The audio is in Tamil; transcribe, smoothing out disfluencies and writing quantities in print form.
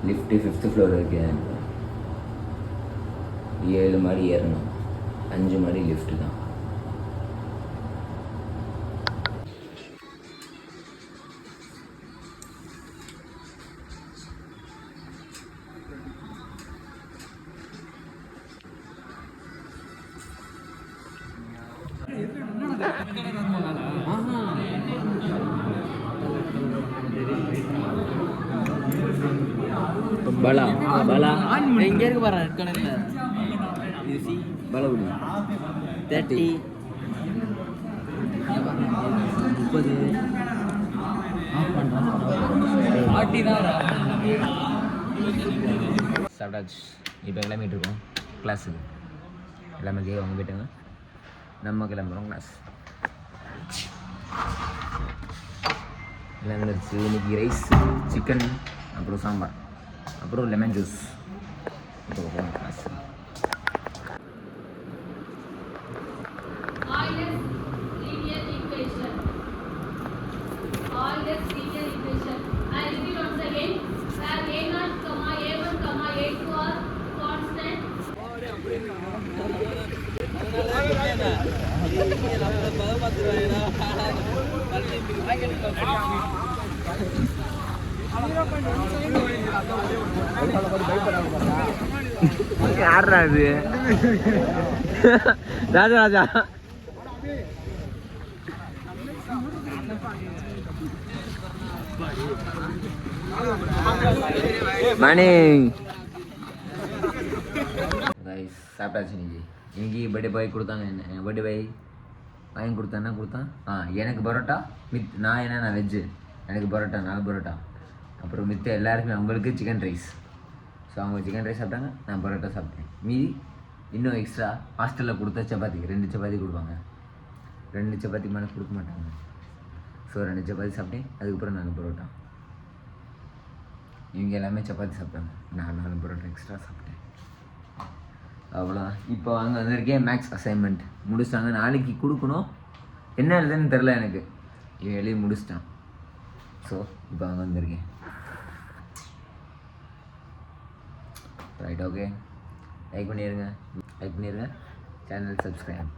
லிஃப்ட்டு 5th ஃப்ளோர் இருக்குது. 7 மாடி ஏறணும், 5 மாடி லிஃப்ட்டு தான். பலா பலா எங்கே இருக்கு பாரு ரெட் கலர்ல பலவுடி 30 30 சாப்பிட்டாச்சு. இப்போ கிளம்பிட்டு இருக்கோம் கிளாஸுக்கு. எல்லாமே கேட்க அவங்க போயிட்டாங்க, நம்ம கிளம்புறோம் கிளாஸ். எல்லாம் வந்துருச்சு. இன்னைக்கு ரைஸ், சிக்கன், அப்புறம் சாம்பார், அப்புறம் லெமன் ஜூஸ். இப்போ போகிறோம் கிளாஸ். யாரா இது? ராஜா ராஜா மணி சாப்பிட்டாச்சு. இன்னைக்கு பர்த்டே பாய் கொடுத்தாங்க. என்ன பர்த்டே பாய் வாங்கி கொடுத்தான். எனக்கு பரோட்டா நான் வெஜ்ஜு. எனக்கு பரோட்டா 4 பரோட்டா. அப்புறம் மித்த எல்லாருக்குமே அவங்களுக்கு சிக்கன் ரைஸ். ஸோ அவங்க சிக்கன் ரைஸ் சாப்பிட்டாங்க, நான் பரோட்டா சாப்பிட்டேன். மீதி இன்னும் எக்ஸ்ட்ரா ஹாஸ்டலில் கொடுத்த சப்பாத்தி 2 சப்பாத்தி கொடுப்பாங்க. 2 சப்பாத்தி மேலே கொடுக்க மாட்டாங்க. ஸோ 2 சப்பாத்தி சாப்பிட்டேன். அதுக்கப்புறம் 4 பரோட்டா. இவங்க எல்லாமே சப்பாத்தி சாப்பிட்டாங்க, நான் 4 பரோட்டா எக்ஸ்ட்ரா சாப்பிட்டேன். அவ்வளோதான். இப்போ அங்கே வந்திருக்கேன். மேக்ஸ் அசைன்மெண்ட் முடிச்சிட்டாங்க, நாளைக்கு கொடுக்கணும். என்ன எழுதுன்னு தெரில எனக்கு. இவன் எழுதி முடிச்சிட்டான். ஸோ இப்போ அங்கே வந்திருக்கேன். Right, okay. லைக் பண்ணிடுங்க, சேனல் சப்ஸ்கிரைப்.